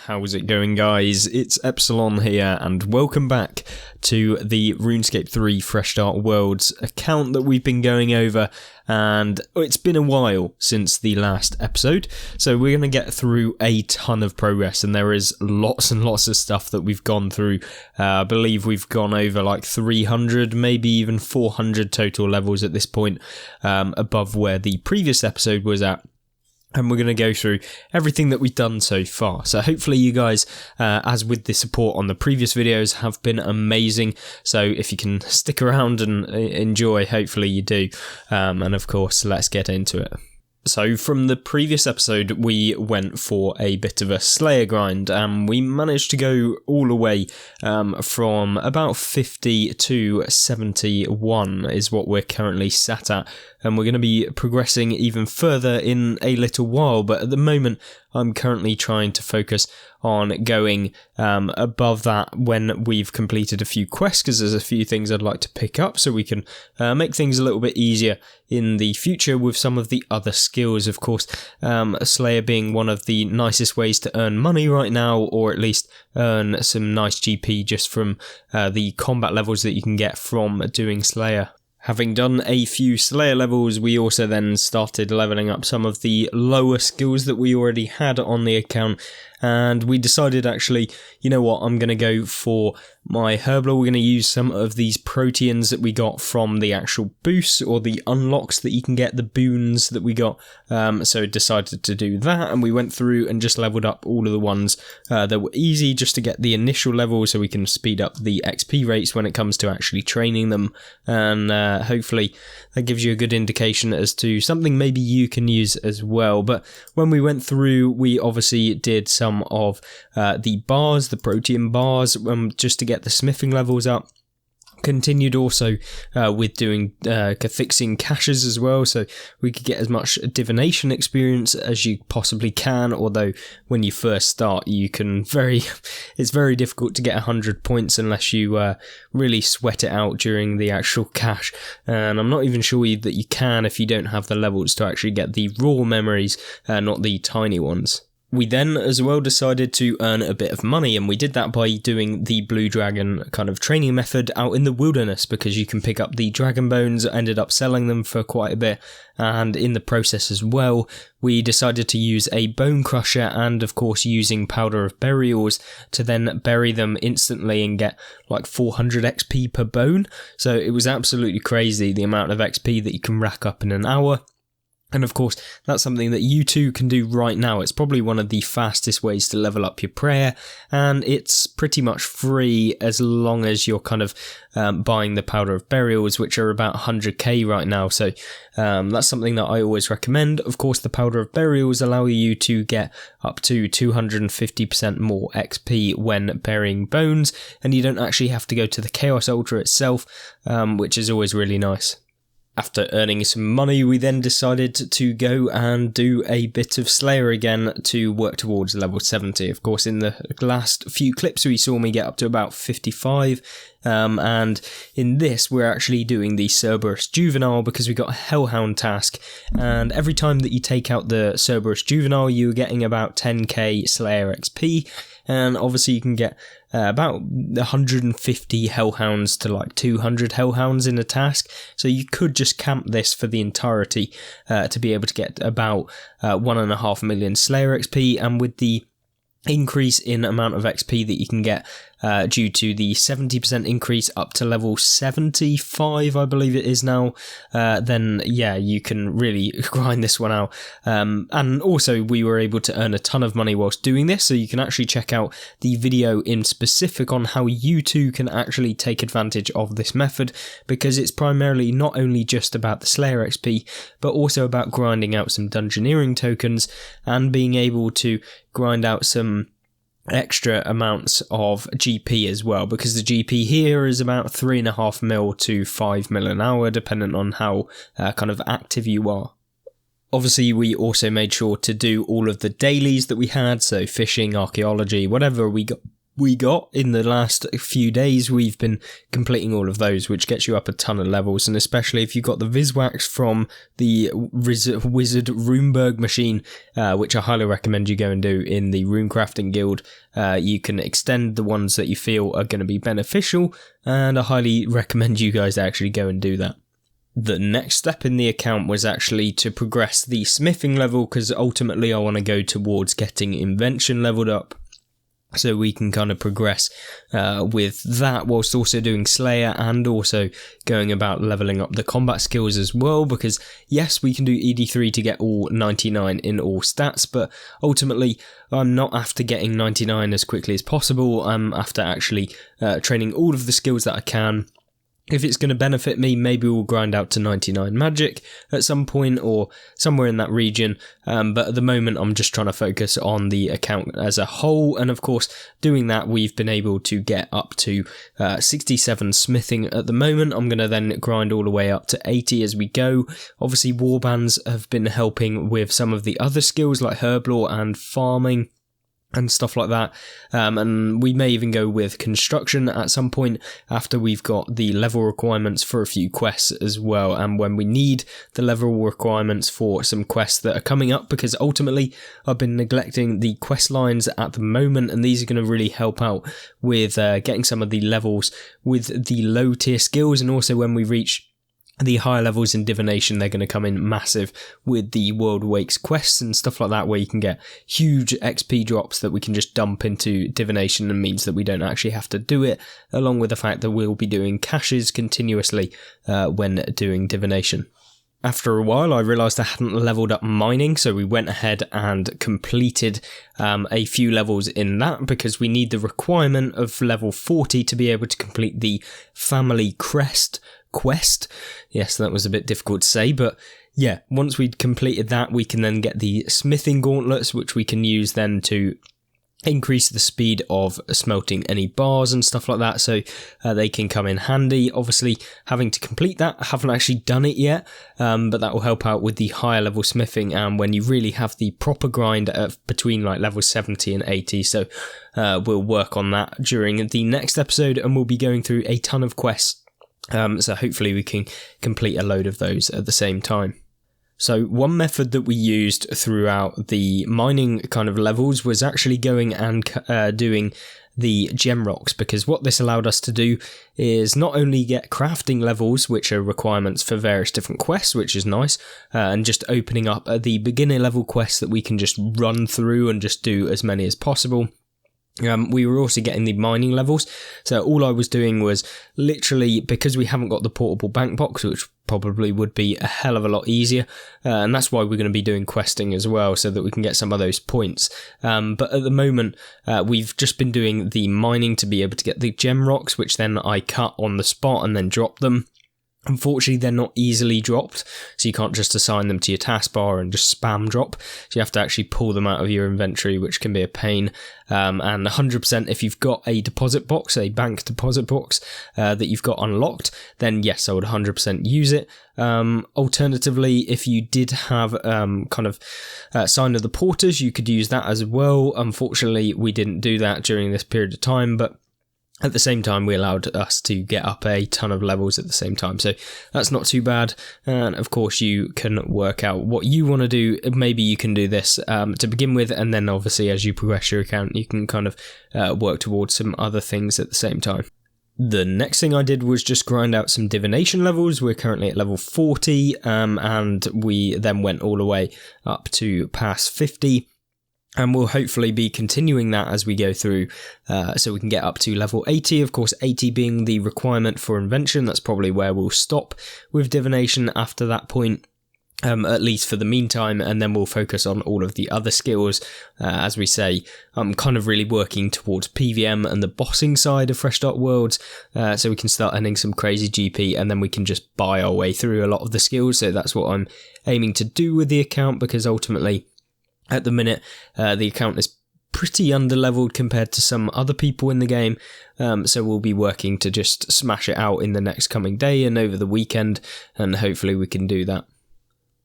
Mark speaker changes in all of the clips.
Speaker 1: How's it going, guys? It's Epsillon here, and welcome back to the RuneScape 3 Fresh Start Worlds account that we've been going over, and it's been a while since the last episode, so we're going to get through a ton of progress, and there is lots and lots of stuff that we've gone through. I believe we've gone over like 300, maybe even 400 total levels at this point, above where the previous episode was at. And we're going to go through everything that we've done so far. So hopefully you guys, as with the support on the previous videos, have been amazing. So if you can stick around and enjoy, hopefully you do. And of course, let's get into it. So from the previous episode, we went for a bit of a Slayer grind, and we managed to go all the way from about 50 to 71 is what we're currently sat at, and we're going to be progressing even further in a little while, but at the moment I'm currently trying to focus on going above that when we've completed a few quests, because there's a few things I'd like to pick up so we can make things a little bit easier in the future with some of the other skills. Of course, Slayer being one of the nicest ways to earn money right now, or at least earn some nice GP just from the combat levels that you can get from doing Slayer. Having done a few Slayer levels, we also then started leveling up some of the lower skills that we already had on the account, and we decided actually, you know what, I'm going to go for my Herbler. We're going to use some of these proteins that we got from the actual boosts or the unlocks that you can get, the boons that we got, so decided to do that, and we went through and just leveled up all of the ones that were easy just to get the initial level so we can speed up the XP rates when it comes to actually training them, and hopefully that gives you a good indication as to something maybe you can use as well. But when we went through, we obviously did some of the bars, the protein bars, just to get the smithing levels up. Continued also with doing fixing caches as well, so we could get as much divination experience as you possibly can, although when you first start you can it's very difficult to get 100 points unless you really sweat it out during the actual cache, and I'm not even sure that you can if you don't have the levels to actually get the raw memories, not the tiny ones. We then as well decided to earn a bit of money, and we did that by doing the Blue Dragon kind of training method out in the wilderness, because you can pick up the dragon bones. Ended up selling them for quite a bit, and in the process as well we decided to use a bone crusher and of course using powder of burials to then bury them instantly and get like 400 XP per bone. So it was absolutely crazy the amount of XP that you can rack up in an hour. And of course, that's something that you too can do right now. It's probably one of the fastest ways to level up your prayer, and it's pretty much free as long as you're kind of buying the powder of burials, which are about 100k right now. So that's something that I always recommend. Of course, the powder of burials allow you to get up to 250% more XP when burying bones, and you don't actually have to go to the Chaos Altar itself, which is always really nice. After earning some money, we then decided to go and do a bit of Slayer again to work towards level 70. Of course, in the last few clips we saw me get up to about 55, and in this we're actually doing the Cerberus Juvenile because we got a Hellhound task, and every time that you take out the Cerberus Juvenile you're getting about 10k Slayer XP, and obviously you can get about 150 Hellhounds to like 200 Hellhounds in a task, so you could just camp this for the entirety to be able to get about 1.5 million Slayer XP, and with the increase in amount of XP that you can get due to the 70% increase up to level 75, I believe it is now, then yeah, you can really grind this one out. And also we were able to earn a ton of money whilst doing this, so you can actually check out the video in specific on how you too can actually take advantage of this method, because it's primarily not only just about the Slayer XP, but also about grinding out some dungeoneering tokens and being able to grind out some extra amounts of GP as well, because the GP here is about 3.5 mil to 5 mil an hour, depending on how kind of active you are. Obviously, we also made sure to do all of the dailies that we had, so fishing, archaeology, whatever we got we got in the last few days, we've been completing all of those, which gets you up a ton of levels, and especially if you've got the Viswax from the Wizard Runeberg machine, which I highly recommend you go and do in the Runecrafting Guild. You can extend the ones that you feel are going to be beneficial, and I highly recommend you guys actually go and do that. The next step in the account was actually to progress the smithing level, because ultimately I want to go towards getting invention leveled up, so we can kind of progress with that, whilst also doing Slayer and also going about leveling up the combat skills as well, because yes, we can do ED3 to get all 99 in all stats, but ultimately I'm not after getting 99 as quickly as possible. I'm after actually training all of the skills that I can. If it's going to benefit me, maybe we'll grind out to 99 magic at some point or somewhere in that region. But at the moment, I'm just trying to focus on the account as a whole. And of course, doing that, we've been able to get up to 67 smithing at the moment. I'm going to then grind all the way up to 80 as we go. Obviously, warbands have been helping with some of the other skills like herblore and farming and stuff like that, and we may even go with construction at some point after we've got the level requirements for a few quests as well, and when we need the level requirements for some quests that are coming up, because ultimately I've been neglecting the quest lines at the moment, and these are going to really help out with getting some of the levels with the low tier skills, and also when we reach the higher levels in divination, they're going to come in massive with the World Wakes quests and stuff like that, where you can get huge XP drops that we can just dump into divination, and means that we don't actually have to do it, along with the fact that we'll be doing caches continuously when doing divination. After a while, I realised I hadn't leveled up mining, so we went ahead and completed a few levels in that, because we need the requirement of level 40 to be able to complete the Family Crest quest. Yes, that was a bit difficult to say, but yeah, once we'd completed that, we can then get the smithing gauntlets, which we can use then to increase the speed of smelting any bars and stuff like that, so they can come in handy. Obviously, having to complete that, I haven't actually done it yet, but that will help out with the higher level smithing, and when you really have the proper grind of between like level 70 and 80, so we'll work on that during the next episode, and we'll be going through a ton of quests. So hopefully we can complete a load of those at the same time. So one method that we used throughout the mining kind of levels was actually going and doing the gem rocks, because what this allowed us to do is not only get crafting levels, which are requirements for various different quests, which is nice, and just opening up the beginner level quests that we can just run through and just do as many as possible. We were also getting the mining levels, so all I was doing was literally, because we haven't got the portable bank box, which probably would be a hell of a lot easier, and that's why we're going to be doing questing as well, so that we can get some of those points. But at the moment, we've just been doing the mining to be able to get the gem rocks, which then I cut on the spot and then drop them. Unfortunately, they're not easily dropped, so you can't just assign them to your taskbar and just spam drop. So you have to actually pull them out of your inventory, which can be a pain. And 100%, if you've got a deposit box, a bank deposit box that you've got unlocked, then yes, I would 100% use it. Alternatively, if you did have Sign of the Porters, you could use that as well. Unfortunately, we didn't do that during this period of time, but at the same time, we allowed us to get up a ton of levels at the same time, so that's not too bad. And of course, you can work out what you want to do. Maybe you can do this to begin with, and then obviously as you progress your account, you can kind of work towards some other things at the same time. The next thing I did was just grind out some divination levels. We're currently at level 40, and we then went all the way up to past 50. And we'll hopefully be continuing that as we go through, so we can get up to level 80. Of course, 80 being the requirement for invention. That's probably where we'll stop with divination after that point, at least for the meantime, and then we'll focus on all of the other skills. As we say, I'm kind of really working towards PVM and the bossing side of Fresh Start Worlds, so we can start earning some crazy GP, and then we can just buy our way through a lot of the skills. So that's what I'm aiming to do with the account, because ultimately, at the minute, the account is pretty underleveled compared to some other people in the game, so we'll be working to just smash it out in the next coming day and over the weekend, and hopefully we can do that.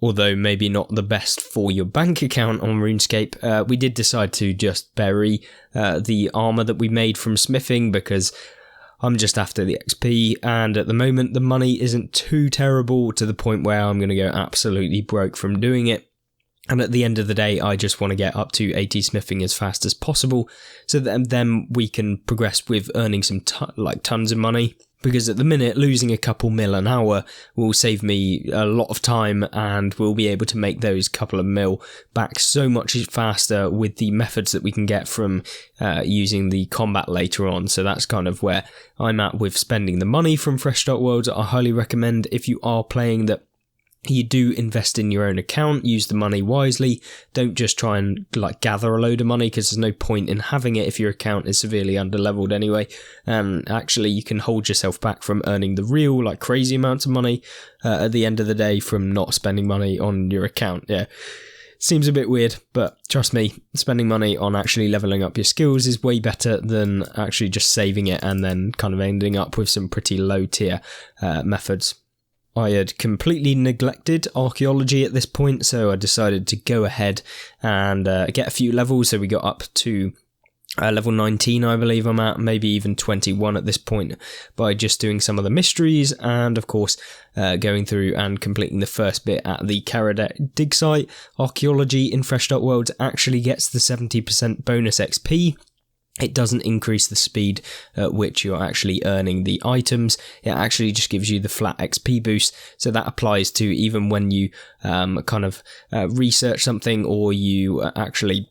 Speaker 1: Although maybe not the best for your bank account on RuneScape, we did decide to just bury the armour that we made from smithing because I'm just after the XP, and at the moment the money isn't too terrible to the point where I'm going to go absolutely broke from doing it. And at the end of the day, I just want to get up to 80 smithing as fast as possible so that then we can progress with earning some tons of money. Because at the minute, losing a couple mil an hour will save me a lot of time, and we'll be able to make those couple of mil back so much faster with the methods that we can get from using the combat later on. So that's kind of where I'm at with spending the money from Fresh Start Worlds. I highly recommend, if you are playing, that you do invest in your own account, use the money wisely. Don't just try and gather a load of money, because there's no point in having it if your account is severely underleveled anyway. And actually you can hold yourself back from earning the real crazy amounts of money at the end of the day from not spending money on your account. Yeah, seems a bit weird, but trust me, spending money on actually leveling up your skills is way better than actually just saving it and then kind of ending up with some pretty low tier methods. I had completely neglected archaeology at this point, so I decided to go ahead and get a few levels. So we got up to level 19, I believe I'm at, maybe even 21 at this point, by just doing some of the mysteries and, of course, going through and completing the first bit at the Karadet dig site. Archaeology in Fresh Start Worlds actually gets the 70% bonus XP. It doesn't increase the speed at which you're actually earning the items. It actually just gives you the flat XP boost. So that applies to even when you research something, or you actually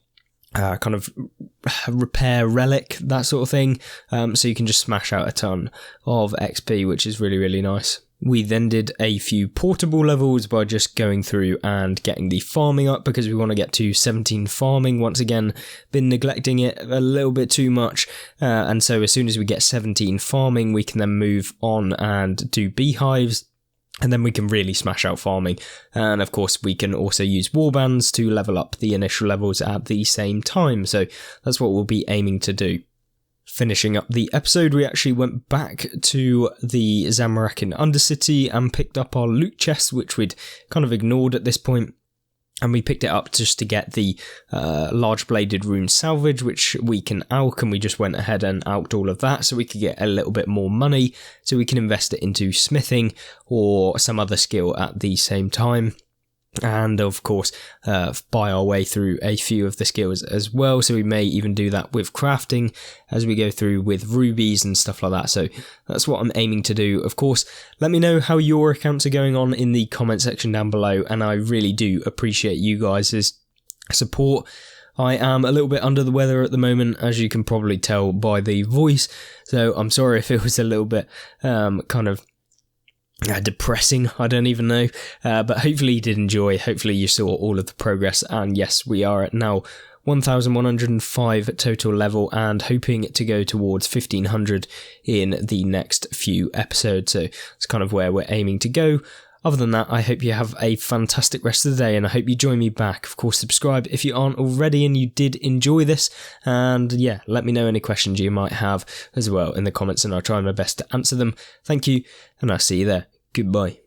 Speaker 1: repair relic, that sort of thing. So you can just smash out a ton of XP, which is really, really nice. We then did a few portable levels by just going through and getting the farming up, because we want to get to 17 farming. Once again, been neglecting it a little bit too much, and so as soon as we get 17 farming, we can then move on and do beehives, and then we can really smash out farming. And of course we can also use warbands to level up the initial levels at the same time, so that's what we'll be aiming to do. Finishing up the episode, we actually went back to the Zamarakin Undercity and picked up our loot chest, which we'd kind of ignored at this point. And we picked it up just to get the large bladed rune salvage, which we can alch, and we just went ahead and alched all of that so we could get a little bit more money, so we can invest it into smithing or some other skill at the same time. And of course, buy our way through a few of the skills as well. So we may even do that with crafting as we go through with rubies and stuff like that. So that's what I'm aiming to do. Of course, let me know how your accounts are going on in the comment section down below. And I really do appreciate you guys' support. I am a little bit under the weather at the moment, as you can probably tell by the voice. So I'm sorry if it was a little bit depressing, I don't even know, but hopefully you did enjoy. Hopefully you saw all of the progress, and yes, we are at now 1105 total level and hoping to go towards 1500 in the next few episodes, so it's kind of where we're aiming to go. Other than that, I hope you have a fantastic rest of the day, and I hope you join me back. Of course, subscribe if you aren't already and you did enjoy this, and yeah, let me know any questions you might have as well in the comments, and I'll try my best to answer them. Thank you, and I'll see you there. Goodbye.